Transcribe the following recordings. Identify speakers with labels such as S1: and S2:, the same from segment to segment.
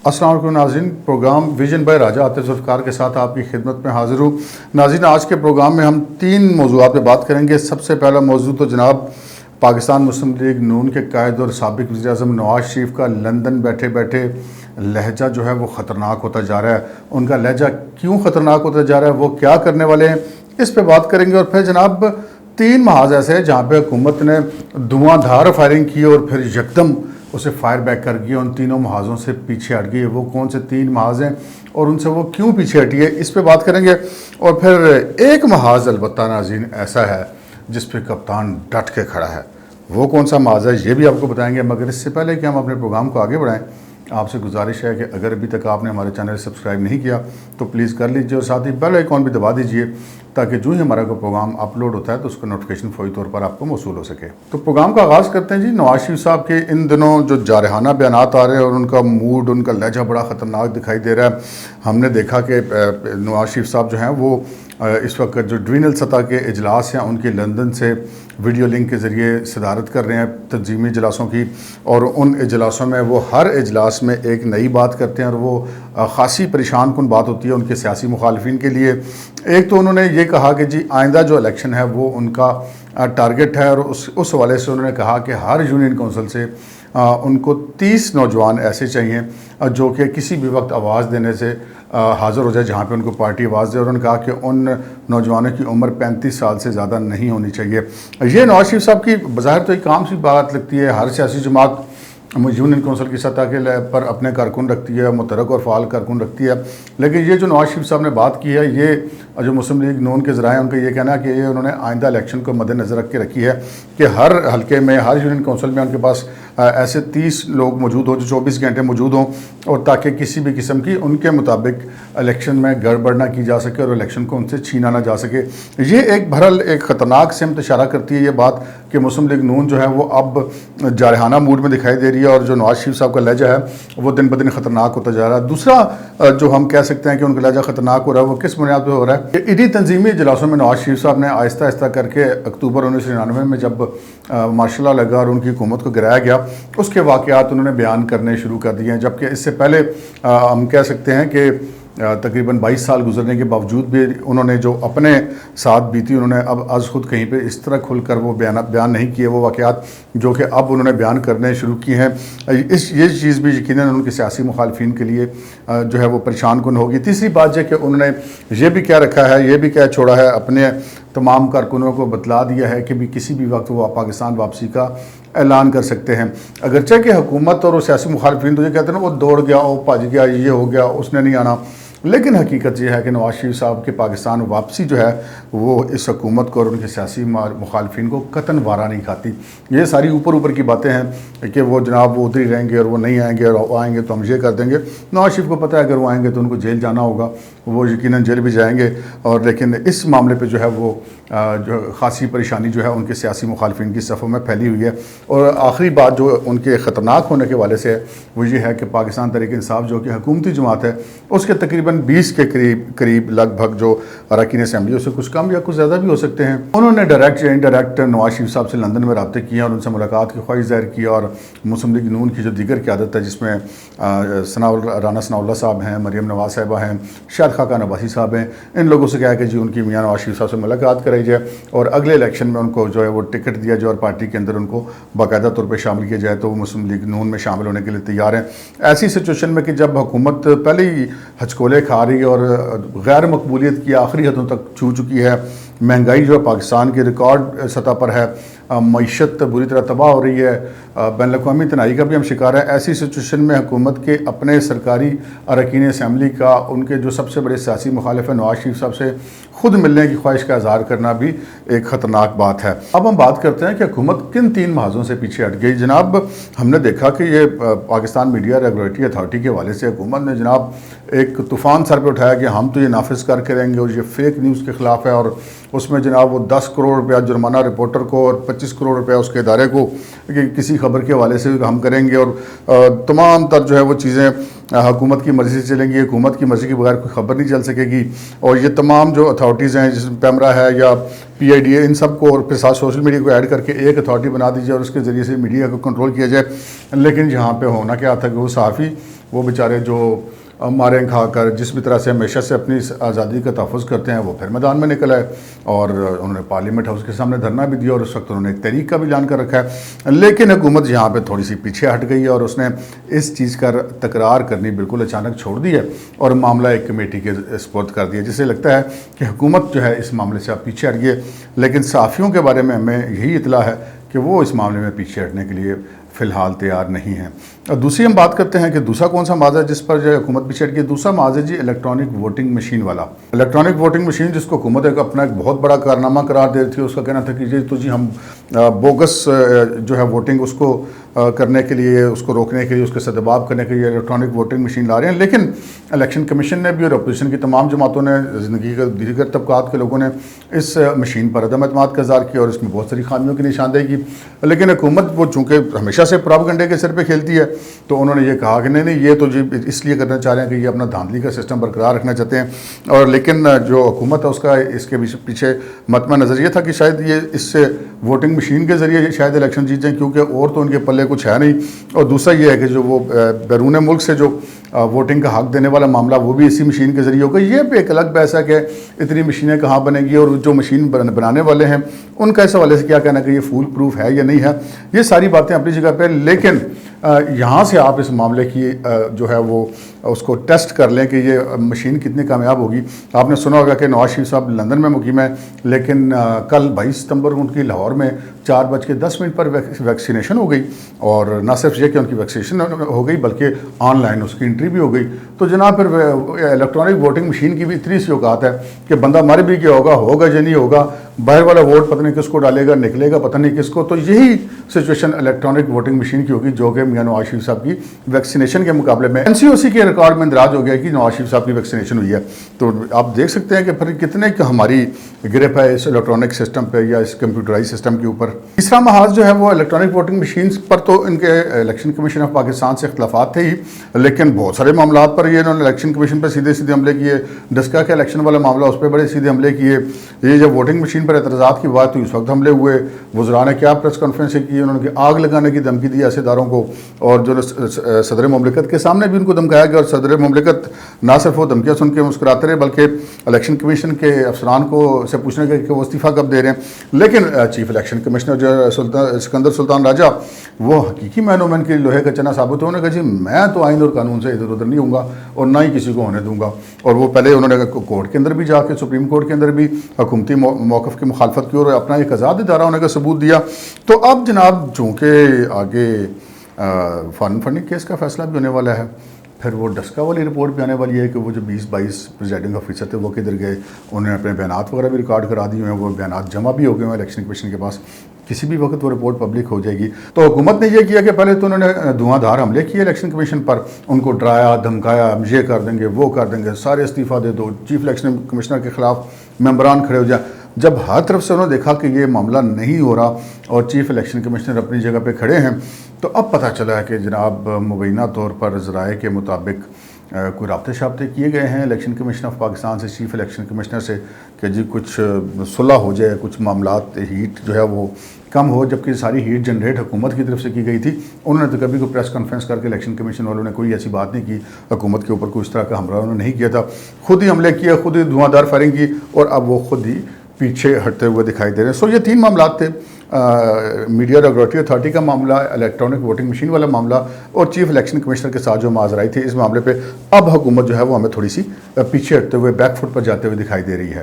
S1: السلام علیکم ناظرین، پروگرام ویژن بائی راجہ عاطف ذوالفقار کے ساتھ آپ کی خدمت میں حاضر ہوں۔ ناظرین، آج کے پروگرام میں ہم 3 موضوعات پہ بات کریں گے۔ سب سے پہلا موضوع تو جناب پاکستان مسلم لیگ نون کے قائد اور سابق وزیر اعظم نواز شریف کا لندن بیٹھے بیٹھے لہجہ جو ہے وہ خطرناک ہوتا جا رہا ہے۔ ان کا لہجہ کیوں خطرناک ہوتا جا رہا ہے، وہ کیا کرنے والے ہیں، اس پہ بات کریں گے۔ اور پھر جناب 3 محاذ ایسے ہیں جہاں پہ حکومت نے دھواں دھار فائرنگ کی اور پھر یکدم اسے فائر بیک کر گئی، ان تینوں محاذوں سے پیچھے ہٹ گئی۔ وہ کون سے 3 محاذ ہیں اور ان سے وہ کیوں پیچھے ہٹی ہے، اس پہ بات کریں گے۔ اور پھر ایک محاذ البتہ ناظرین ایسا ہے جس پہ کپتان ڈٹ کے کھڑا ہے، وہ کون سا محاذ ہے یہ بھی آپ کو بتائیں گے۔ مگر اس سے پہلے کہ ہم اپنے پروگرام کو آگے بڑھائیں، آپ سے گزارش ہے کہ اگر ابھی تک آپ نے ہمارے چینل سبسکرائب نہیں کیا تو پلیز کر لیجئے اور ساتھ ہی بیل آئیکن بھی دبا دیجئے تاکہ جو ہی ہمارا کوئی پروگرام اپلوڈ ہوتا ہے تو اس کا نوٹیفیکیشن فوری طور پر آپ کو موصول ہو سکے۔ تو پروگرام کا آغاز کرتے ہیں جی۔ نواز شریف صاحب کے ان دنوں جو جارحانہ بیانات آ رہے ہیں اور ان کا موڈ، ان کا لہجہ بڑا خطرناک دکھائی دے رہا ہے۔ ہم نے دیکھا کہ نواز شریف صاحب جو ہیں وہ اس وقت جو ڈوینل سطح کے اجلاس ہیں ان کی لندن سے ویڈیو لنک کے ذریعے صدارت کر رہے ہیں تنظیمی اجلاسوں کی، اور ان اجلاسوں میں وہ ہر اجلاس میں ایک نئی بات کرتے ہیں اور وہ خاصی پریشان کن بات ہوتی ہے ان کے سیاسی مخالفین کے لیے۔ ایک تو انہوں نے یہ کہا کہ جی آئندہ جو الیکشن ہے وہ ان کا ٹارگٹ ہے، اور اس حوالے سے انہوں نے کہا کہ ہر یونین کونسل سے ان کو 30 نوجوان ایسے چاہیے جو کہ کسی بھی وقت آواز دینے سے حاضر ہو جائے جہاں پہ ان کو پارٹی آواز دے، اور انہوں نے کہا کہ ان نوجوانوں کی عمر 35 سال سے زیادہ نہیں ہونی چاہیے۔ یہ نواز شریف صاحب کی بظاہر تو ایک عام سی بات لگتی ہے، ہر سیاسی جماعت یونین کونسل کی سطح کے پر اپنے کارکن رکھتی ہے، متحرک اور فعال کارکن رکھتی ہے، لیکن یہ جو نواز شریف صاحب نے بات کی ہے، یہ جو مسلم لیگ نون کے ذرائع ان کا یہ کہنا ہے کہ یہ انہوں نے آئندہ الیکشن کو مد نظر رکھ کے رکھی ہے کہ ہر حلقے میں، ہر یونین کونسل میں ان کے پاس ایسے 30 لوگ موجود ہوں جو 24 گھنٹے موجود ہوں، اور تاکہ کسی بھی قسم کی ان کے مطابق الیکشن میں گڑبڑ نہ کی جا سکے اور الیکشن کو ان سے چھینا نہ جا سکے۔ یہ ایک بہرحال ایک خطرناک سمت اشارہ کرتی ہے یہ بات کہ مسلم لیگ نون جو ہے وہ اب جارحانہ موڈ میں دکھائی دے رہی ہے، اور جو نواز شریف صاحب کا لہجہ ہے وہ دن بدن خطرناک ہوتا جا رہا ہے۔ دوسرا جو ہم کہہ سکتے ہیں کہ ان کا لہجہ خطرناک ہو رہا ہے وہ کس بنیاد پہ ہو رہا ہے کہ انہی تنظیمی اجلاسوں میں نواز شریف صاحب نے آہستہ آہستہ کر کے اکتوبر 1999 میں جب مارشل لا لگا اور ان کی حکومت کو گرایا گیا، اس کے واقعات انہوں نے بیان کرنے شروع کر دیے ہیں، جبکہ اس سے پہلے ہم کہہ سکتے ہیں کہ تقریباً 22 سال گزرنے کے باوجود بھی انہوں نے جو اپنے ساتھ بیتی انہوں نے اب از خود کہیں پہ اس طرح کھل کر وہ بیان نہیں کیے، وہ واقعات جو کہ اب انہوں نے بیان کرنے شروع کیے ہیں۔ یہ چیز بھی یقیناً ان کے سیاسی مخالفین کے لیے جو ہے وہ پریشان کن ہوگی۔ تیسری بات یہ کہ انہوں نے یہ بھی کہہ رکھا ہے، یہ بھی کہہ چھوڑا ہے، اپنے تمام کارکنوں کو بتلا دیا ہے کہ بھی کسی بھی وقت وہ پاکستان واپسی کا اعلان کر سکتے ہیں۔ اگرچہ کہ حکومت اور سیاسی مخالفین تو یہ کہتے ہیں نا وہ دوڑ گیا، وہ بھاج گیا، یہ ہو گیا، اس نے نہیں آنا، لیکن حقیقت یہ ہے کہ نواز شریف صاحب کے پاکستان واپسی جو ہے وہ اس حکومت کو اور ان کے سیاسی مخالفین کو قطعاً وارا نہیں کھاتی۔ یہ ساری اوپر کی باتیں ہیں کہ وہ جناب وہ ادھر ہی رہیں گے اور وہ نہیں آئیں گے، اور وہ آئیں گے تو ہم یہ کر دیں گے۔ نواز شریف کو پتہ ہے اگر وہ آئیں گے تو ان کو جیل جانا ہوگا، وہ یقیناً جیل بھی جائیں گے، اور لیکن اس معاملے پہ جو ہے وہ جو خاصی پریشانی جو ہے ان کے سیاسی مخالفین کی صفوں میں پھیلی ہوئی ہے۔ اور آخری بات جو ان کے خطرناک ہونے کے حوالے سے ہے وہ یہ ہے کہ پاکستان تحریک انصاف جو کہ حکومتی جماعت ہے، اس کے تقریباً 20 کے قریب لگ بھگ جو اراکین اسمبلی، اس سے کچھ کم یا کچھ زیادہ بھی ہو سکتے ہیں، انہوں نے ڈائریکٹ یا انڈائریکٹ نواز شریف صاحب سے لندن میں رابطے کیے اور ان سے ملاقات کی خواہش ظاہر کی، اور مسلم لیگ نون کی جو دیگر قیادت ہے جس میں رانا ثناء اللہ صاحب ہیں، مریم نواز صاحبہ ہیں، شاہد خاقان عباسی صاحب ہیں، ان لوگوں سے کہا کہ جی ان کی میاں نواز شریف صاحب سے ملاقات کرائی جائے اور اگلے الیکشن میں ان کو جو ہے وہ ٹکٹ دیا جائے اور پارٹی کے اندر ان کو باقاعدہ طور پہ شامل کیا جائے، تو وہ مسلم لیگ نون میں شامل ہونے کے لیے تیار ہیں۔ ایسی سچویشن میں کہ جب حکومت پہلے ہی ہچکولے کھا رہی ہے اور غیر مقبولیت کی آخری حدوں تک چھو چکی ہے، مہنگائی جو ہے پاکستان کی ریکارڈ سطح پر ہے، معیشت بری طرح تباہ ہو رہی ہے، بین الاقوامی تنہائی کا بھی ہم شکار ہے، ایسی سچویشن میں حکومت کے اپنے سرکاری اراکین اسمبلی کا ان کے جو سب سے بڑے سیاسی مخالف ہیں نواز شریف صاحب سے خود ملنے کی خواہش کا اظہار کرنا بھی ایک خطرناک بات ہے۔ اب ہم بات کرتے ہیں کہ حکومت کن 3 محاذوں سے پیچھے ہٹ گئی۔ جناب ہم نے دیکھا کہ یہ پاکستان میڈیا ریگولیٹری اتھارٹی کے حوالے سے حکومت نے جناب ایک طوفان سر پہ اٹھایا کہ ہم تو یہ نافذ کر کے رہیں گے اور یہ فیک نیوز کے خلاف ہے، اور اس میں جناب وہ 10 کروڑ روپیہ جرمانہ رپورٹر کو اور 25 کروڑ روپیہ اس کے ادارے کو کسی خبر کے حوالے سے ہم کریں گے، اور تمام تر جو ہے وہ چیزیں حکومت کی مرضی سے چلیں گی، حکومت کی مرضی کے بغیر کوئی خبر نہیں چل سکے گی، اور یہ تمام جو اتھارٹیز ہیں جس میں پیمرا ہے یا پی آئی ڈی ہے، ان سب کو اور پھر ساتھ سوشل میڈیا کو ایڈ کر کے ایک اتھارٹی بنا دی جائے اور اس کے ذریعے سے میڈیا کو کنٹرول کیا جائے۔ لیکن یہاں پہ ہونا کیا تھا کہ وہ صحافی وہ بیچارے جو ماریں کھا کر جس بھی طرح سے ہمیشہ سے اپنی آزادی کا تحفظ کرتے ہیں وہ پھر میدان میں نکل آئے اور انہوں نے پارلیمنٹ ہاؤس کے سامنے دھرنا بھی دیا اور اس وقت انہوں نے ایک تحریک کا بھی اعلان کر رکھا ہے. لیکن حکومت یہاں پہ تھوڑی سی پیچھے ہٹ گئی ہے اور اس نے اس چیز کا تکرار کرنی بالکل اچانک چھوڑ دی ہے اور معاملہ ایک کمیٹی کے سپرد کر دیا, جس سے لگتا ہے کہ حکومت جو ہے اس معاملے سے اب پیچھے ہٹ گئی ہے. لیکن صحافیوں کے بارے میں ہمیں یہی اطلاع ہے کہ وہ اس معاملے میں پیچھے ہٹنے کے لیے فی الحال تیار نہیں ہیں. اور دوسری ہم بات کرتے ہیں کہ دوسرا کون سا معاوضہ ہے جس پر جو ہے حکومت پیچھے ہٹ گئی. دوسرا معاوضہ جی الیکٹرانک ووٹنگ مشین والا. الیکٹرانک ووٹنگ مشین جس کو حکومت اپنا ایک بہت بڑا کارنامہ قرار دے رہی تھی. اس کا کہنا تھا کہ جی ہم بوگس جو ہے ووٹنگ اس کو کرنے کے لیے, اس کو روکنے کے لیے, اس کے سدباب کرنے کے لیے الیکٹرانک ووٹنگ مشین لا رہے ہیں. لیکن الیکشن کمیشن نے بھی اور اپوزیشن کی تمام جماعتوں نے, زندگی کے دیگر طبقات کے لوگوں نے اس مشین پر عدم اعتماد کا اظہار کیا اور اس میں بہت ساری خامیوں کی نشاندہی کی. لیکن حکومت وہ چونکہ ہمیشہ سے پراپیگنڈے کے سر پہ کھیلتی ہے تو انہوں نے یہ کہا کہ نہیں یہ تو جی اس لیے کرنا چاہ رہے ہیں کہ یہ اپنا دھاندلی کا سسٹم برقرار رکھنا چاہتے ہیں. اور لیکن جو حکومت ہے اس کے پیچھے مطمع نظر یہ تھا کہ شاید یہ اس سے ووٹنگ مشین کے ذریعے شاید الیکشن جیت جائیں, کیونکہ اور تو ان کے پلے کچھ ہے نہیں. اور دوسرا یہ ہے کہ جو وہ بیرون ملک سے جو ووٹنگ کا حق دینے والا معاملہ وہ بھی اسی مشین کے ذریعے ہوگا. یہ بھی ایک الگ بحث ہے کہ اتنی مشینیں کہاں بنے گی اور جو مشین بنانے والے ہیں ان کا اس حوالے سے کیا کہنا کہ یہ فول پروف ہے یا نہیں ہے. یہ ساری باتیں اپنی جگہ پہ, لیکن یہاں سے آپ اس معاملے کی جو ہے وہ اس کو ٹیسٹ کر لیں کہ یہ مشین کتنی کامیاب ہوگی. آپ نے سنا ہوگا کہ نواز شریف صاحب لندن میں مقیم ہے, لیکن کل 22 ستمبر ان کی لاہور میں 4:10 پر ویکسینیشن ہو گئی. اور نہ صرف یہ کہ ان کی ویکسینیشن ہو گئی بلکہ آن لائن اس کی انٹری بھی ہو گئی. تو جناب پھر الیکٹرانک ووٹنگ مشین کی بھی اتنی سی اوقات ہے کہ بندہ مر بھی کیا ہوگا یا نہیں ہوگا, باہر والا ووٹ پتہ نہیں کس کو ڈالے گا, نکلے گا پتہ نہیں کس کو. تو یہی سچویشن الیکٹرانک ووٹنگ مشین کی ہوگی جو کہ میاں نواز شریف صاحب کی ویکسینیشن کے مقابلے میں NCOC کے ریکارڈ میں اندراج ہو گیا کہ نواز شریف صاحب کی ویکسینیشن ہوئی ہے. تو آپ دیکھ سکتے ہیں کہ پھر کتنے ہماری گرپ ہے اس الیکٹرانک سسٹم پہ یا اس کمپیوٹرائز سسٹم کے اوپر. تیسرا محاذ جو ہے وہ الیکٹرانک ووٹنگ مشینز پر تو ان کے الیکشن کمیشن آف پاکستان سے اختلافات تھے ہی, لیکن بہت سارے معاملات پر یہ انہوں نے الیکشن کمیشن پہ سیدھے حملے کیے. ڈسکا کے الیکشن والا معاملہ اس پہ بڑے سیدھے حملے کیے. یہ جب ووٹنگ مشین پر اعتراضات کی بات ہوئی اس وقت حملے ہوئے. وزراء نے کیا پریس کانفرنس کی, انہوں نے آگ لگانے کی دھمکی دی ایسے اداروں کو, اور جو صدر مملکت کے سامنے بھی ان کو دھمکایا گیا. اور صدر مملکت نہ صرف وہ دھمکیاں سن کے مسکراتے رہے بلکہ الیکشن کمیشن کے افسران کو سے پوچھنے گئے کہ وہ استعفیٰ کب دے رہے ہیں. لیکن چیف الیکشن کمشنر جو سکندر سلطان راجہ وہ حقیقی معنوں میں ان کے لوہے کا چنا ثابت ہونے کا جی میں تو آئین اور قانون سے ادھر ادھر نہیں ہوں گا اور نہ ہی کسی کو ہونے دوں گا. اور وہ پہلے انہوں نے کورٹ کے اندر بھی جا کے سپریم کورٹ کے اندر بھی حکومتی موقف کی مخالفت کی اور اپنا ایک آزاد ادارہ ہونے کا ثبوت دیا. تو اب جناب چونکہ آگے فارن فنڈنگ کیس کا فیصلہ بھی ہونے والا ہے, پھر وہ ڈسکا والی رپورٹ بھی آنے والی ہے کہ وہ جو 20-22 پریزائڈنگ آفیسر تھے وہ کدھر گئے. انہوں نے اپنے بیانات وغیرہ بھی ریکارڈ کرا دیے ہیں, وہ بیانات جمع بھی ہو گئے ہیں الیکشن کمیشن کے پاس, کسی بھی وقت وہ رپورٹ پبلک ہو جائے گی. تو حکومت نے یہ کیا کہ پہلے تو انہوں نے دھواں دھار حملے کیے الیکشن کمیشن پر, ان کو ڈرایا دھمکایا, یہ کر دیں گے وہ کر دیں گے, سارے استعفیٰ دے دو, چیف الیکشن کمشنر کے خلاف ممبران کھڑے ہو جائیں. جب ہر طرف سے انہوں نے دیکھا کہ یہ معاملہ نہیں ہو رہا اور چیف الیکشن کمشنر اپنی جگہ پہ کھڑے ہیں, تو اب پتہ چلا ہے کہ جناب مبینہ طور پر ذرائع کے مطابق کوئی رابطے کیے گئے ہیں الیکشن کمیشن آف پاکستان سے چیف الیکشن کمشنر سے کہ جی کچھ صلح ہو جائے, کچھ معاملات ہیٹ جو ہے وہ کم ہو, جبکہ ساری ہیٹ جنریٹ حکومت کی طرف سے کی گئی تھی. انہوں نے تو کبھی کوئی پریس کانفرنس کر کے الیکشن کمیشن والوں نے کوئی ایسی بات نہیں کی, حکومت کے اوپر کوئی اس طرح کا حملہ انہوں نے نہیں کیا تھا. خود ہی حملے کیے, خود ہی دھواں دھار فائرنگ کی, اور اب وہ خود ہی پیچھے ہٹتے ہوئے دکھائی دے رہے ہیں. سو یہ 3 معاملات تھے, میڈیا ریگولیٹری اتھارٹی کا معاملہ, الیکٹرانک ووٹنگ مشین والا معاملہ, اور چیف الیکشن کمشنر کے ساتھ جو معاذرائی تھی. اس معاملے پہ اب حکومت جو ہے وہ ہمیں تھوڑی سی پیچھے ہٹتے ہوئے بیک فٹ پر جاتے ہوئے دکھائی دے رہی ہے.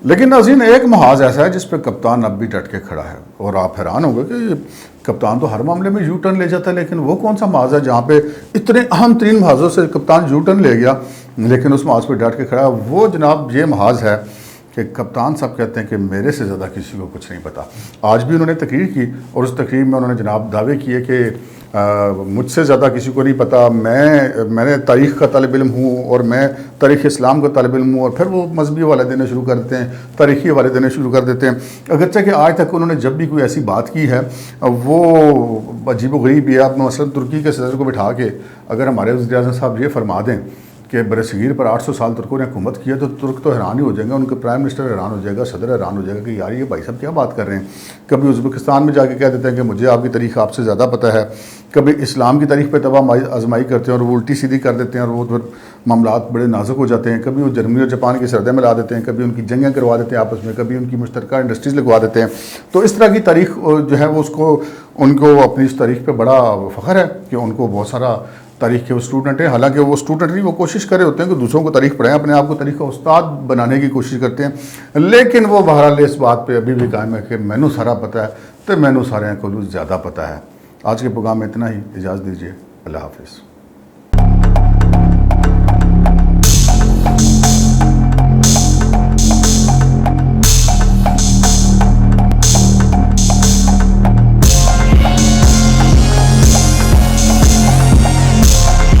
S1: لیکن ناظرین ایک محاذ ایسا ہے جس پہ کپتان اب بھی ڈٹ کے کھڑا ہے, اور آپ حیران ہوں گے کہ کپتان تو ہر معاملے میں یو ٹرن لے جاتا ہے, لیکن وہ کون سا محاذ ہے جہاں پہ اتنے اہم ترین محاذوں سے کپتان یو ٹرن لے گیا لیکن اس محاذ پہ ڈٹ کے کھڑا ہے. وہ جناب یہ محاذ ہے کہ کپتان صاحب کہتے ہیں کہ میرے سے زیادہ کسی کو کچھ نہیں پتا. آج بھی انہوں نے تقریر کی اور اس تقریر میں انہوں نے جناب دعوے کیے کہ مجھ سے زیادہ کسی کو نہیں پتا, میں نے تاریخ کا طالب علم ہوں اور میں تاریخ اسلام کا طالب علم ہوں. اور پھر وہ مذہبی حوالے دینے شروع کر دیتے ہیں, تاریخی حوالے دینے شروع کر دیتے ہیں, اگرچہ کہ آج تک انہوں نے جب بھی کوئی ایسی بات کی ہے وہ عجیب و غریب ہے. آپ مثلا ترکی کے صدر کو بٹھا کے اگر ہمارے وزیر اعظم صاحب یہ فرما دیں کہ برصغیر پر 800 سال ترکوں نے حکومت کیا, تو ترک تو حیران ہی ہو جائیں گے, ان کے پرائم منسٹر حیران ہو جائے گا, صدر حیران ہو جائے گا کہ یار یہ بھائی صاحب کیا بات کر رہے ہیں. کبھی ازبکستان میں جا کے کہہ دیتے ہیں کہ مجھے آپ کی تاریخ آپ سے زیادہ پتہ ہے, کبھی اسلام کی تاریخ پہ تباہ آزمائی کرتے ہیں اور وہ الٹی سیدھی کر دیتے ہیں اور وہ پھر معاملات بڑے نازک ہو جاتے ہیں. کبھی وہ جرمنی اور جاپان کے سردے میں لا دیتے ہیں, کبھی ان کی جنگیں کروا دیتے ہیں آپس میں, کبھی ان کی مشترکہ انڈسٹریز لگوا دیتے ہیں. تو اس طرح کی تاریخ جو ہے وہ ان کو اپنی اس تاریخ پہ بڑا فخر ہے کہ ان کو بہت سارا تاریخ کے وہ اسٹوڈنٹ ہیں. حالانکہ وہ اسٹوڈنٹ نہیں, وہ کوشش کر رہے ہوتے ہیں کہ دوسروں کو تاریخ پڑھائیں, اپنے آپ کو تاریخ کا استاد بنانے کی کوشش کرتے ہیں. لیکن وہ بہرحال اس بات پہ ابھی بھی قائم ہے کہ مینوں سارا پتہ ہے تو مینوں سارے کو زیادہ پتہ ہے. آج کے پروگرام میں اتنا ہی, اجازت دیجیے, اللہ حافظ.